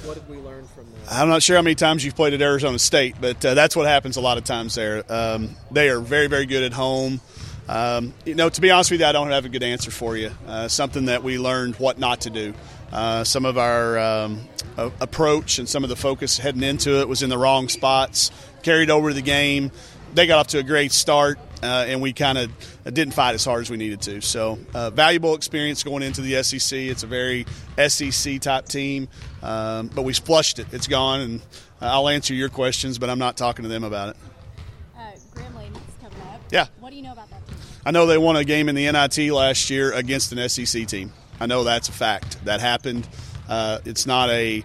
What did we learn from that? I'm not sure how many times you've played at Arizona State, but that's what happens a lot of times there. They are very, very good at home. To be honest with you, I don't have a good answer for you. Something that we learned what not to do. Some of our approach and some of the focus heading into it was in the wrong spots, carried over to the game. They got off to a great start, and we kind of didn't fight as hard as we needed to. So valuable experience going into the SEC. It's a very SEC-type team, but we flushed it. It's gone, and I'll answer your questions, but I'm not talking to them about it. Grambling is coming up. Yeah. What do you know about that team? I know they won a game in the NIT last year against an SEC team. I know that's a fact. That happened. It's not a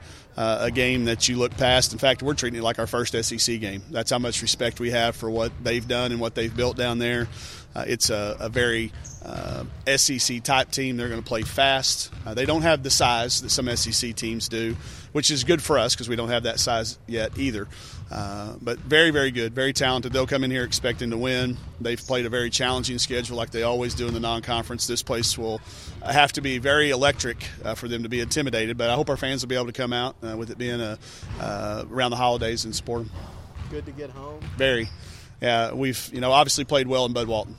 game that you look past. In fact, we're treating it like our first SEC game. That's how much respect we have for what they've done and what they've built down there. It's a very SEC-type team. They're going to play fast. They don't have the size that some SEC teams do, which is good for us because we don't have that size yet either. But very, very good, very talented. They'll come in here expecting to win. They've played a very challenging schedule like they always do in the non-conference. This place will have to be very electric for them to be intimidated, but I hope our fans will be able to come out with it being around the holidays and support them. Good to get home. Very. Yeah, we've obviously played well in Bud Walton.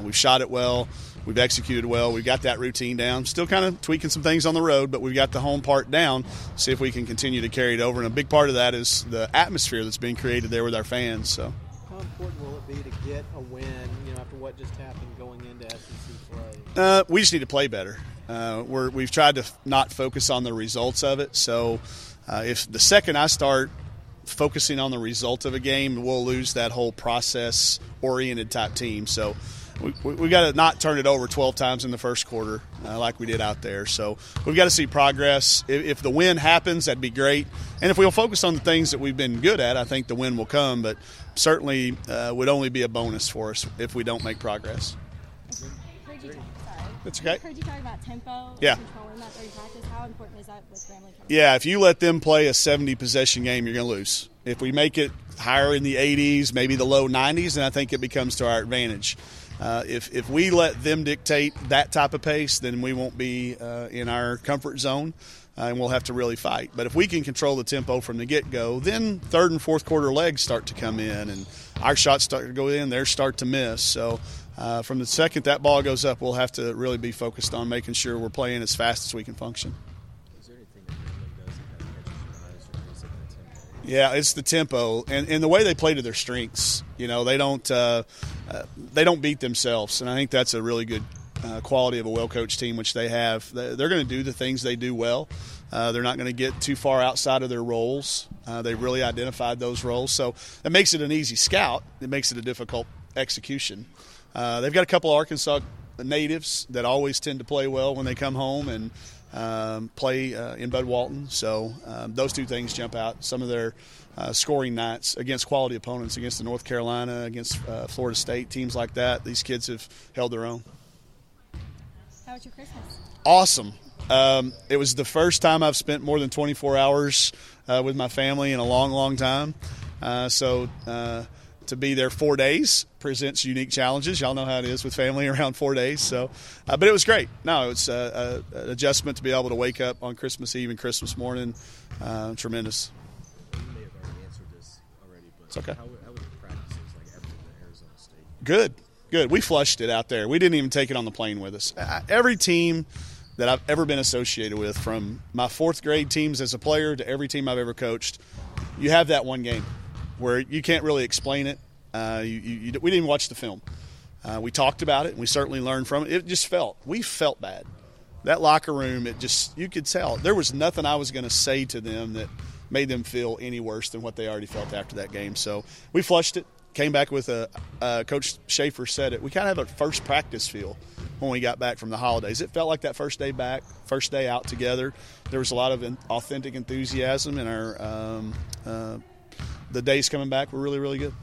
We've shot it well. We've executed well. We've got that routine down. Still kind of tweaking some things on the road, but we've got the home part down. See if we can continue to carry it over. And a big part of that is the atmosphere that's being created there with our fans. So, how important will it be to get a win? After what just happened going into SEC play. We just need to play better. We've tried to not focus on the results of it. So, if the second I start focusing on the result of a game, we'll lose that whole process-oriented type team. So we've got to not turn it over 12 times in the first quarter like we did out there. So we've got to see progress. If the win happens, that'd be great. And if we'll focus on the things that we've been good at, I think the win will come. But certainly would only be a bonus for us if we don't make progress. That's okay. I heard you talk about tempo yeah. and controlling that during practice. How important is that with Grambling coming? Yeah, if you let them play a 70-possession game, you're going to lose. If we make it higher in the 80s, maybe the low 90s, then I think it becomes to our advantage. If we let them dictate that type of pace, then we won't be in our comfort zone, and we'll have to really fight. But if we can control the tempo from the get-go, then third and fourth quarter legs start to come in, and our shots start to go in, theirs start to miss. So from the second that ball goes up, we'll have to really be focused on making sure we're playing as fast as we can function. Is there anything that Grambling does that catches your eyes, or is it the tempo? Yeah, it's the tempo and the way they play to their strengths. They don't beat themselves, and I think that's a really good quality of a well-coached team, which they have. They're going to do the things they do well. They're not going to get too far outside of their roles. They've really identified those roles, so that makes it an easy scout. It makes it a difficult execution. They've got a couple of Arkansas natives that always tend to play well when they come home and play in Bud Walton. So those two things jump out. Some of their scoring nights against quality opponents, against the North Carolina, against Florida State, teams like that, these kids have held their own. How was your Christmas? Awesome. It was the first time I've spent more than 24 hours with my family in a long, long time. So to be there 4 days presents unique challenges. Y'all know how it is with family around 4 days. So, but it was great. No, it's an adjustment to be able to wake up on Christmas Eve and Christmas morning. Tremendous. You may have already answered this already, but it's okay. How were the practices like after the Arizona State? Good. We flushed it out there. We didn't even take it on the plane with us. Every team that I've ever been associated with, from my fourth grade teams as a player to every team I've ever coached, you have that one game where you can't really explain it. We didn't even watch the film. We talked about it, and we certainly learned from it. We felt bad. That locker room, you could tell. There was nothing I was going to say to them that made them feel any worse than what they already felt after that game. So we flushed it, came back with Coach Schaefer said it. We kind of have a first practice feel when we got back from the holidays. It felt like that first day back, first day out together. There was a lot of authentic enthusiasm, and the days coming back were really, really good.